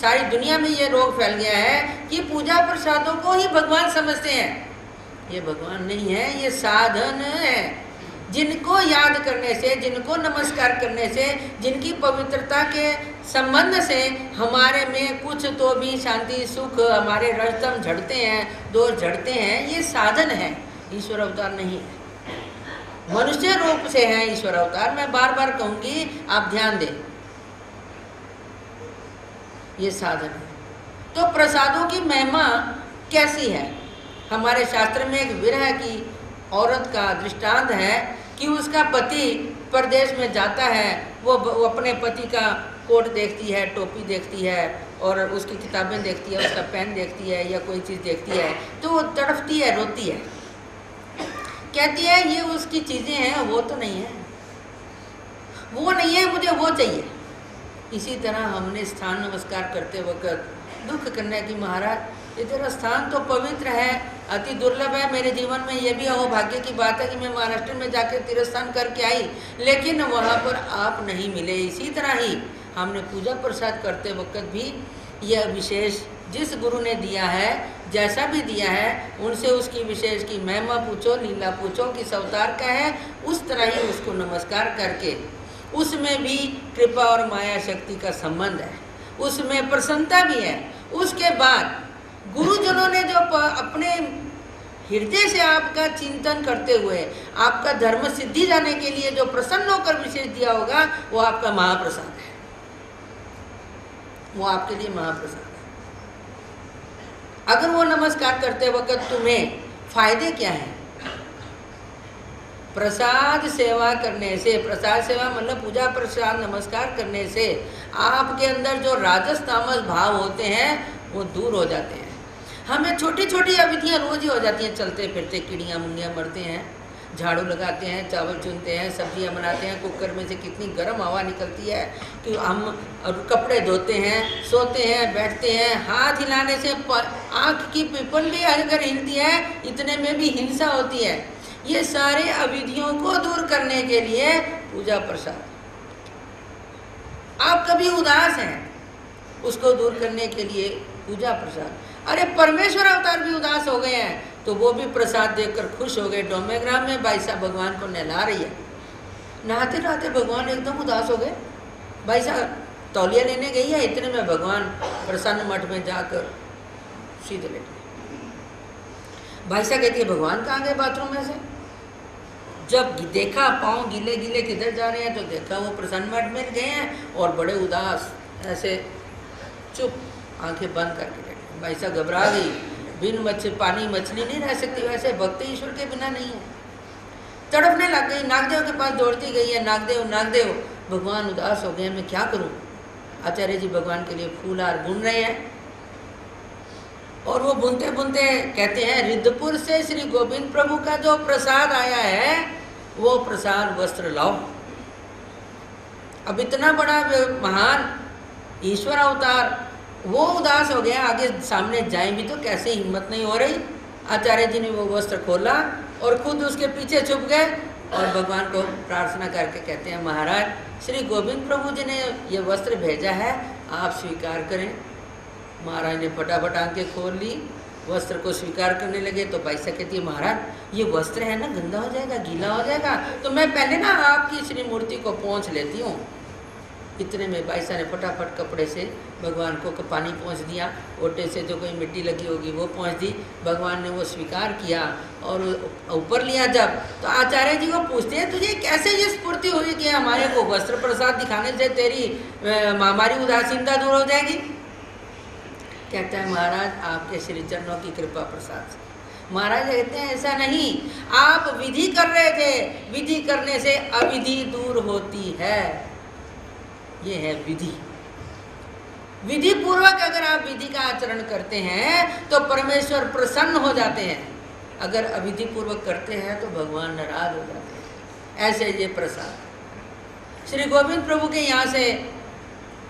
सारी दुनिया में ये रोग फैल गया है कि पूजा प्रसादों को ही भगवान समझते हैं। ये भगवान नहीं है, ये साधन है। जिनको याद करने से, जिनको नमस्कार करने से, जिनकी पवित्रता के संबंध से हमारे में कुछ तो भी शांति सुख, हमारे रजतम झड़ते हैं, दोष झड़ते हैं, ये साधन है, ईश्वर अवतार नहीं है। मनुष्य रूप से है ईश्वर अवतार। मैं बार बार कहूंगी, आप ध्यान दें, ये साधन है। तो प्रसादों की महिमा कैसी है? हमारे शास्त्र में एक विरह की औरत का दृष्टांत है कि उसका पति परदेश में जाता है, वो अपने पति का कोट देखती है, टोपी देखती है और उसकी किताबें देखती है, उसका पेन देखती है या कोई चीज़ देखती है, तो वो तड़फती है, रोती है, कहती है ये उसकी चीज़ें हैं, वो तो नहीं है, वो नहीं है, मुझे वो चाहिए। इसी तरह हमने स्थान नमस्कार करते वक्त दुख करने की, महाराज ये तेरा स्थान तो पवित्र है, अति दुर्लभ है, मेरे जीवन में ये भी अहोभाग्य की बात है कि मैं महाराष्ट्र में जाकर तीर्थस्थान करके आई, लेकिन वहाँ पर आप नहीं मिले। इसी तरह ही हमने पूजा प्रसाद करते वक्त भी यह विशेष जिस गुरु ने दिया है, जैसा भी दिया है, उनसे उसकी विशेष की महिमा पूछो, लीला पूछो, किस अवतार का है, उस तरह ही उसको नमस्कार करके, उसमें भी कृपा और माया शक्ति का संबंध है, उसमें प्रसन्नता भी है। उसके बाद गुरुजनों ने जो अपने हृदय से आपका चिंतन करते हुए आपका धर्म सिद्धि जाने के लिए जो प्रसन्न होकर विशेष दिया होगा, वो आपका महाप्रसाद है, वो आपके लिए महाप्रसाद है। अगर वो नमस्कार करते वक्त तुम्हें फायदे क्या है? प्रसाद सेवा करने से, प्रसाद सेवा मतलब पूजा प्रसाद नमस्कार करने से आपके अंदर जो राजस तामस भाव होते हैं वो दूर हो जाते हैं। हमें छोटी छोटी अविधियाँ रोज ही हो जाती हैं, चलते फिरते कीड़ियाँ मुंगियाँ मरते हैं, झाड़ू लगाते हैं, चावल चुनते हैं, सब्जियाँ बनाते हैं, कुकर में से कितनी गर्म हवा निकलती है कि हम कपड़े धोते हैं, सोते हैं, बैठते हैं, हाथ हिलाने से आँख की पिपन भी अगर हिलती है, इतने में भी हिंसा होती है। ये सारे अविधियों को दूर करने के लिए पूजा प्रसाद। आप कभी उदास हैं, उसको दूर करने के लिए पूजा प्रसाद। अरे परमेश्वर अवतार भी उदास हो गए हैं तो वो भी प्रसाद देकर खुश हो गए। डोमेग्राम में भाई साहब भगवान को नहला रही है, नहाते नहाते भगवान एकदम उदास हो गए। भाई साहब तौलिया लेने गई है, इतने में भगवान प्रसन्न मठ में जाकर सीधे लेटे। भाई साहब कहती है भगवान कहाँ गए बाथरूम में से? जब देखा पाँव गीले गीले किधर जा रहे हैं तो देखा वो प्रसन्न मठ में गए हैं और बड़े उदास ऐसे चुप आंखें बंद करके बैठे। भाई साहब घबरा गई, बिन पानी मछली नहीं रह सकती, वैसे भक्ति ईश्वर के बिना नहीं है। तड़पने लग गई, नागदेव के पास दौड़ती गई है, नागदेव नागदेव, भगवान उदास हो गए, मैं क्या करूं? आचार्य जी भगवान के लिए फूल हार बुन रहे हैं और वो बुनते बुनते कहते हैं रिद्धपुर से श्री गोविंद प्रभु का जो प्रसाद आया है वो प्रसाद वस्त्र लाओ। अब इतना बड़ा महान ईश्वर अवतार वो उदास हो गया, आगे सामने जाए भी तो कैसे हिम्मत नहीं हो रही। आचार्य जी ने वो वस्त्र खोला और खुद उसके पीछे छुप गए और भगवान को प्रार्थना करके कहते हैं महाराज श्री गोविंद प्रभु जी ने ये वस्त्र भेजा है, आप स्वीकार करें। महाराज ने फटाफट आंखें खोल ली, वस्त्र को स्वीकार करने लगे तो पैसा कहती है महाराज ये वस्त्र है ना गंदा हो जाएगा, गीला हो जाएगा, तो मैं पहले ना आपकी श्री मूर्ति को पोंछ लेती हूँ। इतने में बाईसा ने फटाफट कपड़े से भगवान को पानी पहुँच दिया, ओटे से जो कोई मिट्टी लगी होगी वो पहुँच दी। भगवान ने वो स्वीकार किया और ऊपर लिया जब तो आचार्य जी को पूछते हैं तुझे कैसे ये स्फूर्ति हुई कि हमारे को वस्त्र प्रसाद दिखाने से तेरी हमारी उदासीनता दूर हो जाएगी? कहता है महाराज आपके श्री चरणों की कृपा प्रसाद से। महाराज कहते हैं ऐसा नहीं, आप विधि कर रहे थे, विधि करने से अविधि दूर होती है, ये है विधि। विधि पूर्वक अगर आप विधि का आचरण करते हैं तो परमेश्वर प्रसन्न हो जाते हैं, अगर अविधि पूर्वक करते हैं तो भगवान नाराज हो जाते हैं। ऐसे ये प्रसाद श्री गोविंद प्रभु के यहाँ से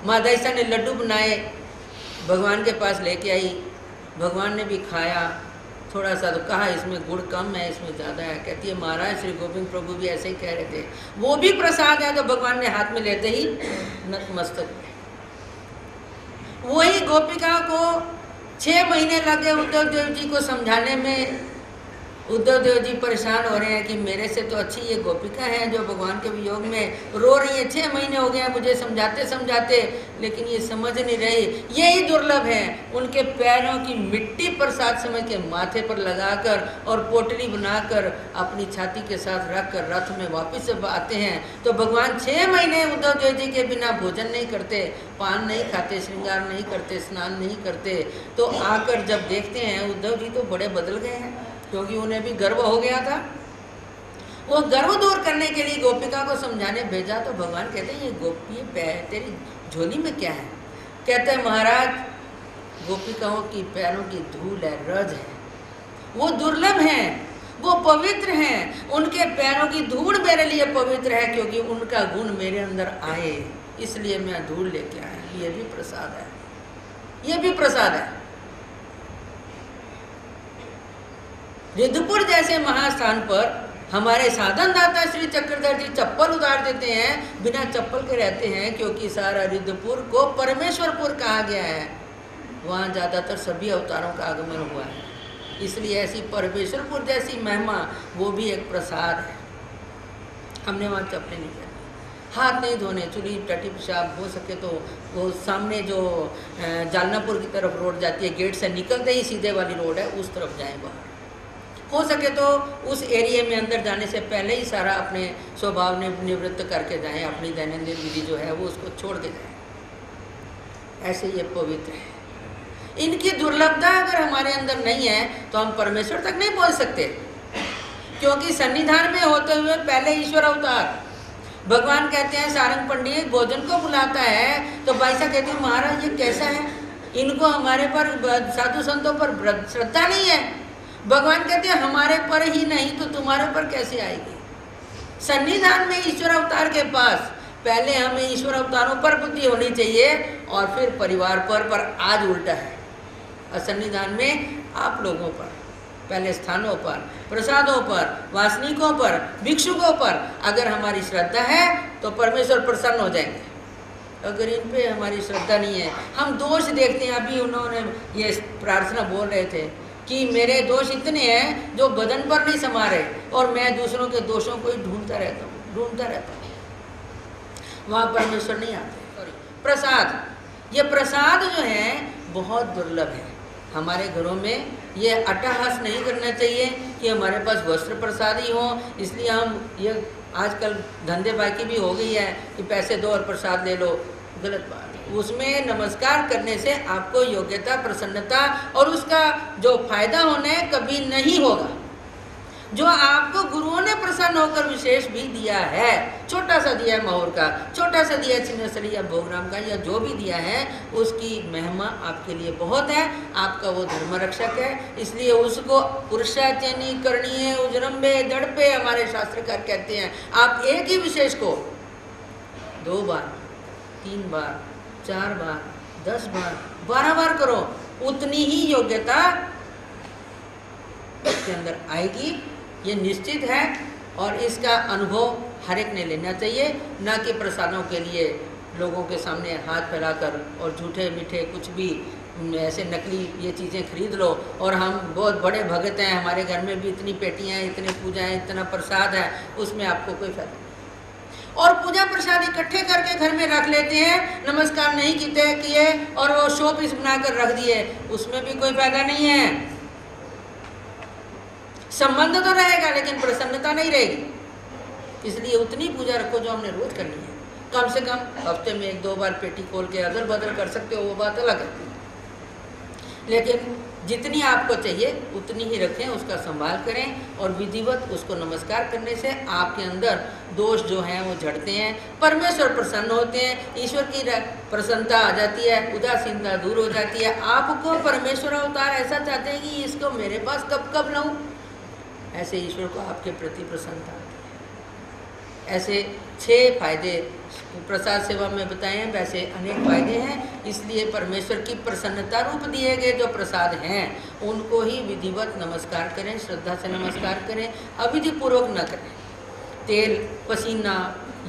माँ दईसा ने लड्डू बनाए, भगवान के पास लेके आई, भगवान ने भी खाया, थोड़ा सा तो कहा इसमें गुड़ कम है इसमें ज़्यादा है। कहती है महाराज श्री गोविंद प्रभु भी ऐसे ही कह रहे थे, वो भी प्रसाद है। तो भगवान ने हाथ में लेते ही नतमस्तक, वही गोपिका को 6 महीने लगे उद्धव देव जी को समझाने में। उद्धव देव जी परेशान हो रहे हैं कि मेरे से तो अच्छी ये गोपिका है जो भगवान के वियोग में रो रही है। 6 महीने हो गए हैं मुझे समझाते समझाते, लेकिन ये समझ नहीं रही। यही दुर्लभ है, उनके पैरों की मिट्टी प्रसाद समझ के माथे पर लगाकर और पोटली बनाकर अपनी छाती के साथ रख कर रथ में वापस जब आते हैं तो भगवान 6 महीने उद्धव देव जी के बिना भोजन नहीं करते, पान नहीं खाते, श्रृंगार नहीं करते, स्नान नहीं करते। तो आकर जब देखते हैं उद्धव जी तो बड़े बदल गए हैं, क्योंकि उन्हें भी गर्व हो गया था। वो गर्व दूर करने के लिए गोपिका को समझाने भेजा तो भगवान कहते हैं ये गोपी तेरी झोली में क्या है? कहते हैं महाराज गोपिकाओं की पैरों की धूल है, रज है, वो दुर्लभ हैं, वो पवित्र हैं। उनके पैरों की धूल मेरे लिए पवित्र है क्योंकि उनका गुण मेरे अंदर आए, इसलिए मैं धूल लेके आया। ये भी प्रसाद है, ये भी प्रसाद है। रिद्धपुर जैसे महास्थान पर हमारे साधन दाता श्री चक्रधर जी चप्पल उतार देते हैं, बिना चप्पल के रहते हैं, क्योंकि सारा रिद्धपुर को परमेश्वरपुर कहा गया है। वहाँ ज़्यादातर सभी अवतारों का आगमन हुआ है, इसलिए ऐसी परमेश्वरपुर जैसी महिमा वो भी एक प्रसाद है। हमने वहाँ चप्पलें नहीं पहनी, हाथ नहीं धोने, चुली टटी पेशाब हो सके तो वो सामने जो जालनापुर की तरफ रोड जाती है, गेट से निकलते ही सीधे वाली रोड है, उस तरफ जाएं। बाहर हो सके तो उस एरिया में अंदर जाने से पहले ही सारा अपने स्वभाव ने निवृत्त करके जाएं, अपनी दैनंदिन विधि जो है वो उसको छोड़ के जाएं। ऐसे ये पवित्र है। इनकी दुर्लभता अगर हमारे अंदर नहीं है तो हम परमेश्वर तक नहीं पहुंच सकते, क्योंकि सन्निधान में होते हुए पहले ईश्वर अवतार। भगवान कहते हैं सारंग पंडित भोजन को बुलाता है तो बाईसा कहती है महाराज ये कैसा है, इनको हमारे पर साधु संतों पर श्रद्धा नहीं है। भगवान कहते हैं हमारे पर ही नहीं तो तुम्हारे पर कैसे आएगी। सन्निधान में ईश्वर अवतार के पास पहले हमें ईश्वर अवतारों पर बुद्धि होनी चाहिए और फिर परिवार पर आज उल्टा है। और सन्निधान में आप लोगों पर, पहले स्थानों पर, प्रसादों पर, वासनिकों पर, भिक्षुकों पर अगर हमारी श्रद्धा है तो परमेश्वर प्रसन्न हो जाएंगे। अगर इन पे हमारी श्रद्धा नहीं है, हम दोष देखते हैं। अभी उन्होंने ये प्रार्थना बोल रहे थे कि मेरे दोष इतने हैं जो बदन पर नहीं समा रहे और मैं दूसरों के दोषों को ही ढूंढता रहता हूँ। वहाँ परमेश्वर नहीं आते। प्रसाद, ये प्रसाद जो है बहुत दुर्लभ है। हमारे घरों में ये अट्टहास नहीं करना चाहिए कि हमारे पास वस्त्र प्रसाद ही हो, इसलिए हम ये आजकल धंधेबाजी भी हो गई है कि पैसे दो और प्रसाद ले लो। गलत बात। उसमें नमस्कार करने से आपको योग्यता, प्रसन्नता और उसका जो फायदा होना है कभी नहीं होगा। जो आपको गुरुओं ने प्रसन्न होकर विशेष भी दिया है, छोटा सा दिया है महुर का, छोटा सा दिया छिन्नसरी या भोगराम का, या जो भी दिया है उसकी महिमा आपके लिए बहुत है। आपका वो धर्म रक्षक है, इसलिए उसको पुरुषाचनी करणीय उजरम्बे दड़पे हमारे शास्त्रकार कहते हैं। आप एक ही विशेष को 2 बार, 3 बार, 4 बार, 10 बार, 12 बार करो, उतनी ही योग्यता उसके अंदर आएगी, ये निश्चित है। और इसका अनुभव हर एक ने लेना चाहिए, ना कि प्रसादों के लिए लोगों के सामने हाथ फैलाकर और झूठे मीठे कुछ भी ऐसे नकली ये चीज़ें खरीद लो और हम बहुत बड़े भगत हैं, हमारे घर में भी इतनी पेटियाँ हैं, इतने पूजा हैं, इतना प्रसाद है, उसमें आपको कोई फायदा नहीं। और पूजा प्रसाद इकट्ठे करके घर में रख लेते हैं, नमस्कार नहीं किए और वो शो पीस बनाकर रख दिए, उसमें भी कोई फायदा नहीं है। संबंध तो रहेगा लेकिन प्रसन्नता नहीं रहेगी। इसलिए उतनी पूजा रखो जो हमने रोज करनी है। कम से कम हफ्ते में 1-2 बार पेटी खोल के अदल बदल कर सकते हो, वो बात अलग है, लेकिन जितनी आपको चाहिए उतनी ही रखें, उसका संभाल करें और विधिवत उसको नमस्कार करने से आपके अंदर दोष जो हैं वो झड़ते हैं, परमेश्वर प्रसन्न होते हैं, ईश्वर की प्रसन्नता आ जाती है, उदासीनता दूर हो जाती है। आपको परमेश्वर अवतार ऐसा चाहते हैं कि इसको मेरे पास कब कब लाऊं, ऐसे ईश्वर को आपके प्रति प्रसन्नता आती है। ऐसे 6 फायदे प्रसाद सेवा में बताए हैं, वैसे अनेक फायदे हैं। इसलिए परमेश्वर की प्रसन्नता रूप दिए गए जो प्रसाद हैं उनको ही विधिवत नमस्कार करें, श्रद्धा से नमस्कार करें, अविधि पूर्वक न करें। तेल, पसीना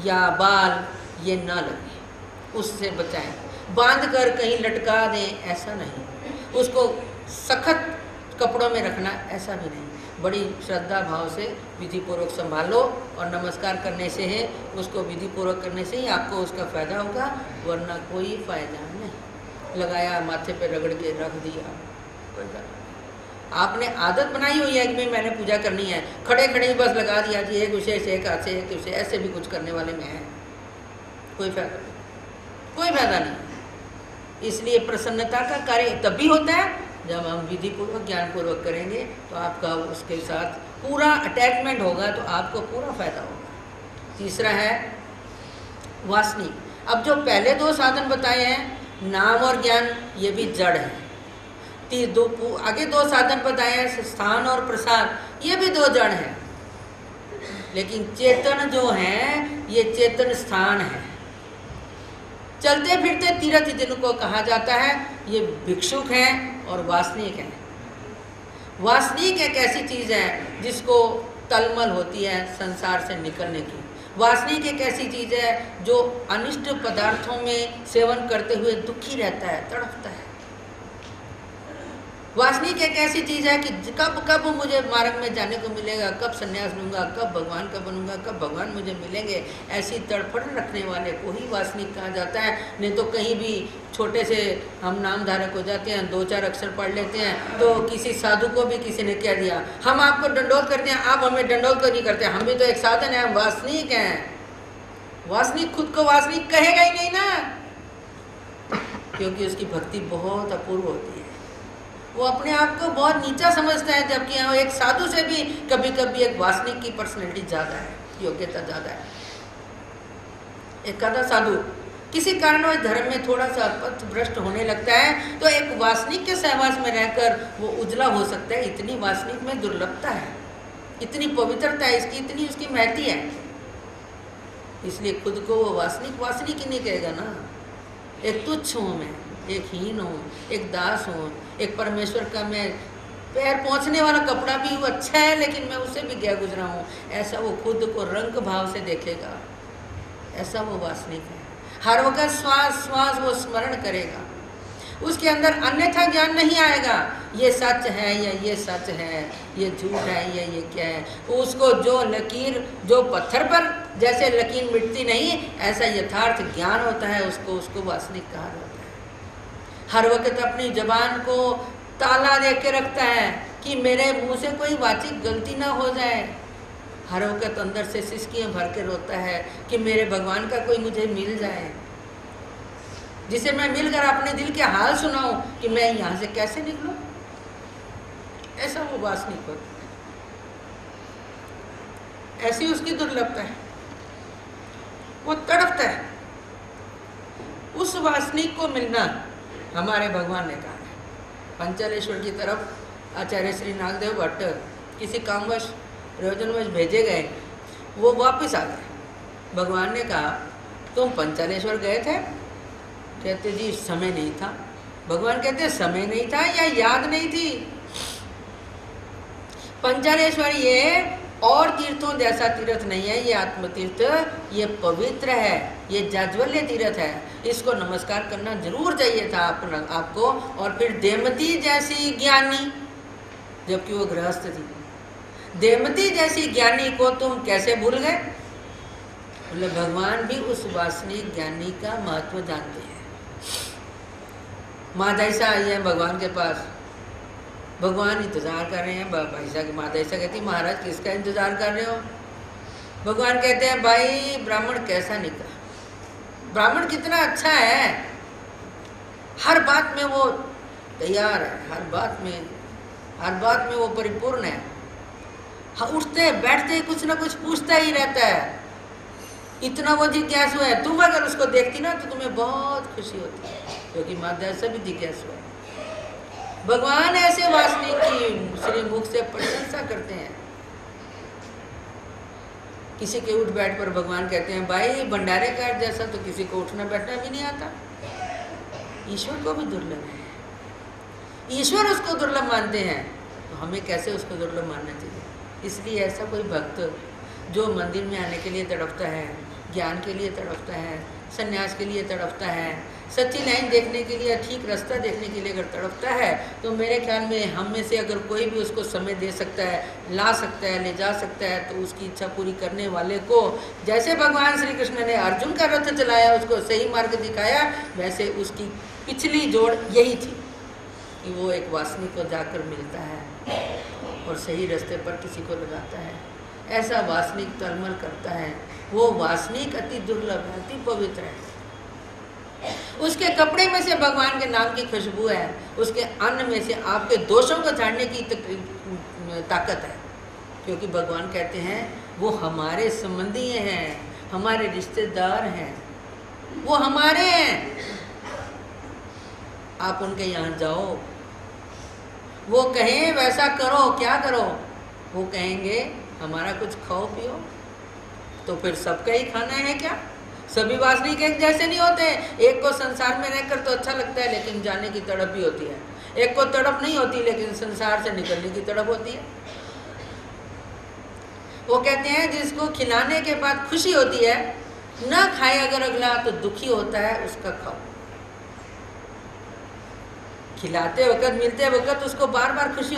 या बाल ये ना लगे, उससे बचाएं। बांध कर कहीं लटका दें, ऐसा नहीं। उसको सख्त कपड़ों में रखना, ऐसा भी नहीं। बड़ी श्रद्धा भाव से विधि पूर्वक संभालो, और नमस्कार करने से है, उसको विधि पूर्वक करने से ही आपको उसका फ़ायदा होगा, वरना कोई फ़ायदा नहीं। लगाया माथे पे रगड़ के रख दिया, कोई बात नहीं। आपने आदत बनाई हुई है कि भाई मैंने पूजा करनी है, खड़े खड़े ही बस लगा दिया जी, एक विशेष एक हाथ से एक विशेष, ऐसे भी कुछ करने वाले में है, कोई फायदा नहीं, कोई फायदा नहीं। इसलिए प्रसन्नता का कार्य तभी होता है जब हम विधि पूर्वक ज्ञान पूर्वक करेंगे, तो आपका उसके साथ पूरा अटैचमेंट होगा, तो आपको पूरा फायदा होगा। तीसरा है वासनी। अब जो पहले दो साधन बताए हैं, नाम और ज्ञान, ये भी जड़ है। आगे दो साधन बताए हैं, स्थान और प्रसाद, ये भी दो जड़ हैं। लेकिन चेतन जो है, ये चेतन स्थान है। चलते फिरते तीर्थ जिनको कहा जाता है, ये भिक्षुक हैं और वासनिक हैं। वासनिक एक ऐसी चीज़ है जिसको तलमल होती है संसार से निकलने की। वासनिक एक ऐसी चीज़ है जो अनिष्ट पदार्थों में सेवन करते हुए दुखी रहता है, तड़पता है। वासनिक एक ऐसी चीज़ है कि कब मुझे मार्ग में जाने को मिलेगा, कब संन्यास लूँगा, कब भगवान का बनूंगा, कब भगवान मुझे मिलेंगे, ऐसी तड़फड़ रखने वाले को ही वासनिक कहा जाता है। नहीं तो कहीं भी छोटे से हम नाम धारक हो जाते हैं, 2-4 अक्षर पढ़ लेते हैं, तो किसी साधु को भी किसी ने कह दिया हम आपको दंडोत करते हैं, आप हमें दंडोत तो नहीं करते, हम भी तो एक साधन है, हम वासनिक हैं। वासनिक खुद को वासनिक कहेगा ही नहीं ना, क्योंकि उसकी भक्ति बहुत अपूर्व होती है। वो अपने आप को बहुत नीचा समझता है, जबकि एक साधु से भी कभी कभी एक वासनिक की पर्सनैलिटी ज़्यादा है, योग्यता ज़्यादा है। एक आधा साधु किसी कारणवश धर्म में थोड़ा सा पथभ्रष्ट होने लगता है, तो एक वासनिक के सहवास में रहकर वो उजला हो सकता है। इतनी वासनिक में दुर्लभता है, इतनी पवित्रता है इसकी, इतनी उसकी महती है। इसलिए खुद को वो वासनिक ही नहीं कहेगा ना। एक तुच्छ हूँ मैं, एक हीन हूँ, एक दास हूँ, एक परमेश्वर का मैं पैर पहुँचने वाला कपड़ा भी वो अच्छा है, लेकिन मैं उससे भी गया गुजरा हूँ, ऐसा वो खुद को रंग भाव से देखेगा। ऐसा वो वासनिक है। हर वक्त श्वास श्वास वो स्मरण करेगा, उसके अंदर अन्यथा ज्ञान नहीं आएगा, ये सच है या ये सच है, ये झूठ है या ये क्या है। उसको जो लकीर, जो पत्थर पर जैसे लकीर मिटती नहीं, ऐसा यथार्थ ज्ञान होता है, उसको वासनिक कहा जाता है। हर वक्त अपनी जबान को ताला दे के रखता है कि मेरे मुंह से कोई वाचिक गलती ना हो जाए। हर वक्त अंदर से सिसकियाँ भर के रोता है कि मेरे भगवान का कोई मुझे मिल जाए, जिसे मैं मिलकर अपने दिल के हाल सुनाऊं कि मैं यहाँ से कैसे निकलूं। ऐसा वो वासनिक होता है, ऐसी उसकी दुर्लभता है, वो तड़पता है। उस वासनिक को मिलना हमारे भगवान ने कहा है। पंचालेश्वर की तरफ आचार्य श्री नागदेव भट्ट किसी कामवश प्रयोजनवश भेजे गए, वो वापस आ गए। भगवान ने कहा तुम पंचालेश्वर गए थे? कहते जी समय नहीं था। भगवान कहते समय नहीं था या याद नहीं थी? पंचालेश्वर ये और तीर्थों जैसा तीर्थ नहीं है, ये आत्म तीर्थ, ये पवित्र है, ये जाज्वल्य तीर्थ है। इसको नमस्कार करना जरूर चाहिए था आपको। और फिर देमती जैसी ज्ञानी, जबकि वो गृहस्थ थी, देमती जैसी ज्ञानी को तुम कैसे भूल गए? बोले भगवान भी उस वासनिक ज्ञानी का महत्व जानते हैं। माधैसा आई है भगवान के पास, भगवान इंतजार कर रहे हैं। भाईसा की माधैसा कहती महाराज किसका इंतजार कर रहे हो? भगवान कहते हैं भाई ब्राह्मण कैसा निकला, ब्राह्मण कितना अच्छा है, हर बात में वो तैयार है, हर बात में वो परिपूर्ण है। उठते बैठते कुछ ना कुछ पूछता ही रहता है, इतना वो जिज्ञासु है। तुम अगर उसको देखती ना तो तुम्हें बहुत खुशी होती है, क्योंकि माधैसा भी जिज्ञासु है। भगवान ऐसे वासनिक की श्री मुख से प्रशंसा करते हैं। किसी के उठ बैठ पर भगवान कहते हैं भाई भंडारे का जैसा तो किसी को उठना बैठना भी नहीं आता। ईश्वर को भी दुर्लभ है, ईश्वर उसको दुर्लभ मानते हैं, तो हमें कैसे उसको दुर्लभ मानना चाहिए? इसलिए ऐसा कोई भक्त जो मंदिर में आने के लिए तड़पता है, ज्ञान के लिए तड़पता है, सन्यास के लिए तड़पता है, सच्ची लाइन देखने के लिए, ठीक रास्ता देखने के लिए अगर तड़पता है, तो मेरे ख्याल में हम में से अगर कोई भी उसको समय दे सकता है, ला सकता है, ले जा सकता है, तो उसकी इच्छा पूरी करने वाले को, जैसे भगवान श्री कृष्ण ने अर्जुन का रथ चलाया, उसको सही मार्ग दिखाया, वैसे उसकी पिछली जोड़ यही थी कि वो एक वासनिक को जाकर मिलता है और सही रास्ते पर किसी को लगाता है। ऐसा वासनिक तलमल करता है, वो वासनिक अति दुर्लभ है, अति पवित्र है। उसके कपड़े में से भगवान के नाम की खुशबू है, उसके अन्न में से आपके दोषों को झाड़ने की ताकत है, क्योंकि भगवान कहते हैं वो हमारे संबंधी हैं, हमारे रिश्तेदार हैं, वो हमारे हैं। आप उनके यहाँ जाओ, वो कहें वैसा करो, क्या करो, वो कहेंगे हमारा कुछ खाओ पियो, तो फिर सबका ही खाना है क्या? सभी वासनिक एक जैसे नहीं होते। एक को संसार में रहकर तो अच्छा लगता है, लेकिन जाने की तड़प भी होती है। एक को तड़प नहीं होती, लेकिन संसार से निकलने की तड़प होती है। वो कहते हैं जिसको खिलाने के बाद खुशी होती है, ना खाए अगर अगला तो दुखी होता है, उसका खाओ। खिलाते वक्त, मिलते वक्त उसको बार बार खुशी